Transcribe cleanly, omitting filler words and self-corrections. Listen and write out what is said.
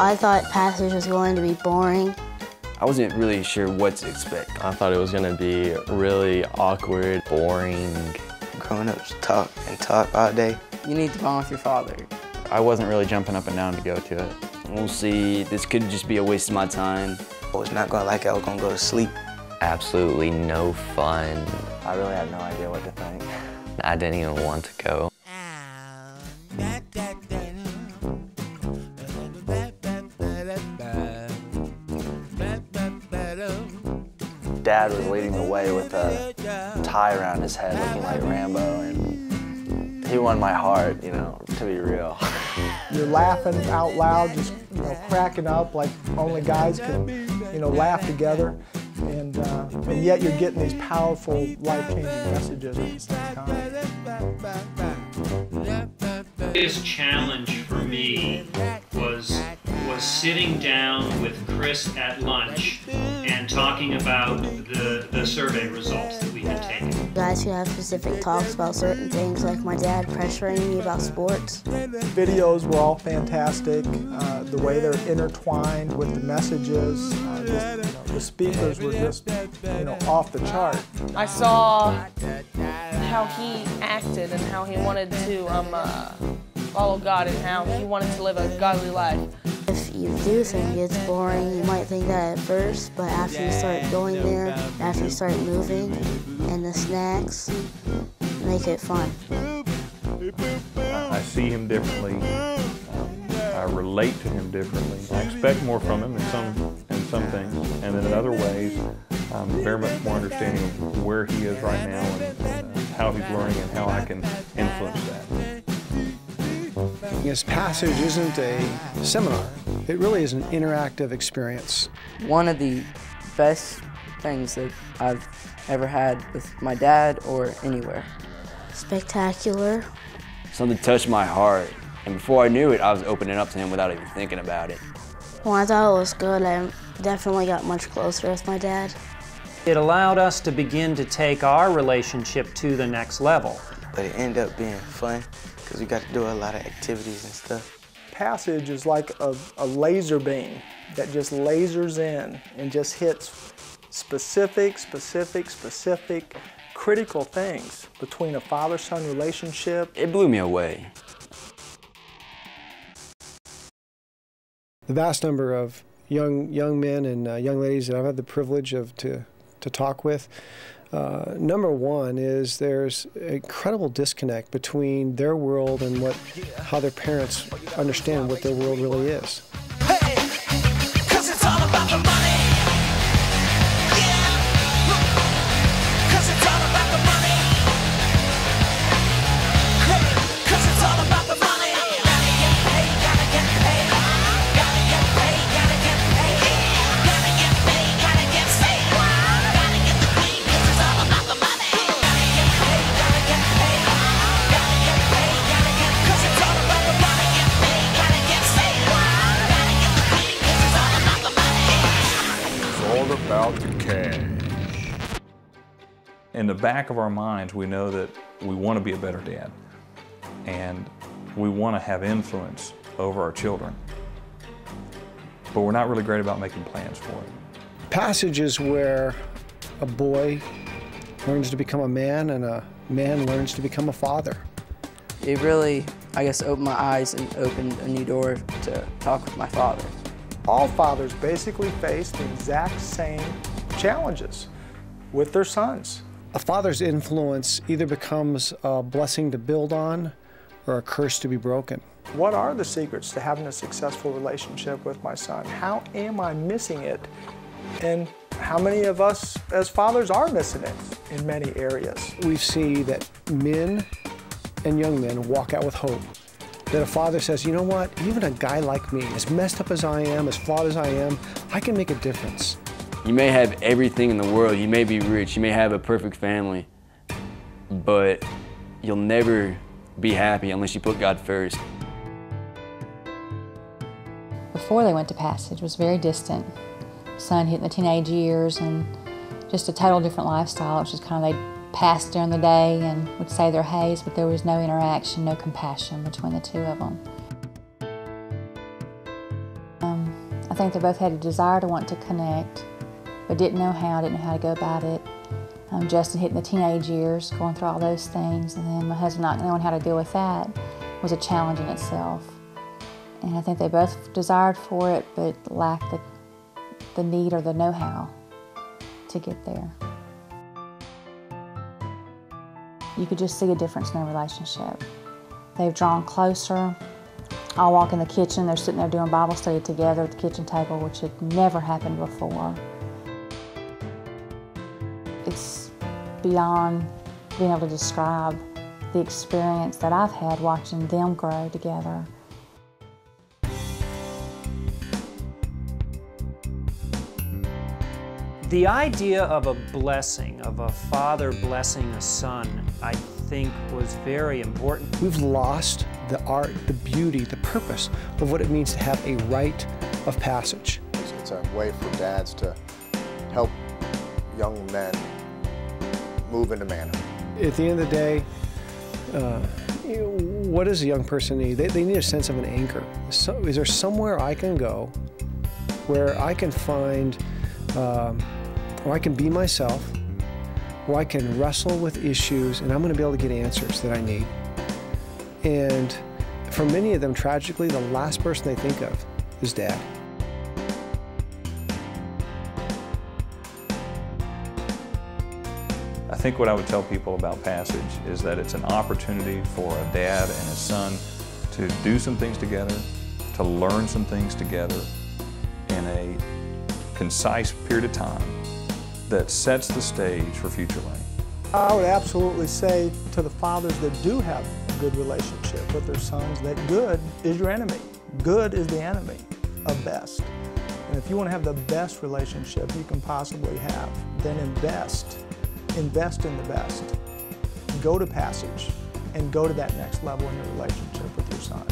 I thought Passage was going to be boring. I wasn't really sure what to expect. I thought it was going to be really awkward, boring. Growing up, talk and talk all day. You need to bond with your father. I wasn't really jumping up and down to go to it. We'll see. This could just be a waste of my time. I was not gonna like it. I was gonna go to sleep. Absolutely no fun. I really had no idea what to think. I didn't even want to go. Dad was leading the way with a tie around his head looking like Rambo, and he won my heart, you know, to be real. You're laughing out loud, just cracking up like only guys can, laugh together, and yet you're getting these powerful, life-changing messages at the same time. The biggest challenge for me was sitting down with Chris at lunch and talking about the survey results that we had taken. You guys could have specific talks about certain things, like my dad pressuring me about sports. Videos were all fantastic. The way they're intertwined with the messages, the speakers were just, off the chart. I saw how he acted and how he wanted to follow God and how he wanted to live a godly life. If you do think it's boring, you might think that at first, but after you start going there, after you start moving, and the snacks make it fun. I see him differently. I relate to him differently. I expect more from him in some things, and then in other ways, I'm very much more understanding of where he is right now and how he's learning and how I can influence that. This Passage isn't a seminar. It really is an interactive experience. One of the best things that I've ever had with my dad or anywhere. Spectacular. Something touched my heart, and before I knew it, I was opening up to him without even thinking about it. Well, I thought it was good. I definitely got much closer with my dad. It allowed us to begin to take our relationship to the next level. But it ended up being fun because we got to do a lot of activities and stuff. Passage is like a laser beam that just lasers in and just hits specific, critical things between a father-son relationship. It blew me away. The vast number of young men and young ladies that I've had the privilege of to talk with, number one is there's an incredible disconnect between their world and how their parents understand what their world really is. Hey, 'cause it's all about the money. Yeah, 'cause it's all about the money. Hey, 'cause it's all about the money. Gotta get paid, gotta get paid. Gotta get paid, gotta get paid. Gotta get paid, gotta get paid. Gotta get the paid, 'cause it's all about the money. Gotta get paid, gotta get paid. Gotta get paid, gotta get paid. 'Cause it's all about the money. Get paid, gotta get paid. Gotta get the paid, 'cause it's all about the money. It's all about the cash. In the back of our minds, we know that we want to be a better dad, and we want to have influence over our children, but we're not really great about making plans for it. Passage is where a boy learns to become a man and a man learns to become a father. It really, I guess, opened my eyes and opened a new door to talk with my father. All fathers basically face the exact same challenges with their sons. A father's influence either becomes a blessing to build on or a curse to be broken. What are the secrets to having a successful relationship with my son? How am I missing it? And how many of us as fathers are missing it in many areas? We see that men and young men walk out with hope. That a father says, you know what, even a guy like me, as messed up as I am, as flawed as I am, I can make a difference. You may have everything in the world, you may be rich, you may have a perfect family, but you'll never be happy unless you put God first. Before they went to Passage was very distant. Son hitting the teenage years and just a total different lifestyle. It was just kind of, they'd pass during the day and would say their hays, but there was no interaction, no compassion between the two of them. think they both had a desire to want to connect, but didn't know how to go about it. Justin hitting the teenage years, going through all those things, and then my husband not knowing how to deal with that was a challenge in itself. And I think they both desired for it, but lacked the need or the know-how to get there. You could just see a difference in their relationship. They've drawn closer. I'll walk in the kitchen, they're sitting there doing Bible study together at the kitchen table, which had never happened before. It's beyond being able to describe the experience that I've had watching them grow together. The idea of a blessing, of a father blessing a son, I think was very important. We've lost the art, the beauty, the purpose of what it means to have a rite of passage. It's a way for dads to help young men move into manhood. At the end of the day, what does a young person need? They need a sense of an anchor. So, is there somewhere I can go where I can find, where I can be myself, where I can wrestle with issues, and I'm going to be able to get answers that I need? And for many of them, tragically, the last person they think of is dad. I think what I would tell people about Passage is that it's an opportunity for a dad and his son to do some things together, to learn some things together in a concise period of time that sets the stage for future learning. I would absolutely say to the fathers that do have a good relationship with their sons that good is your enemy. Good is the enemy of best. And if you want to have the best relationship you can possibly have, then invest in the best. Go to Passage and go to that next level in your relationship with your son.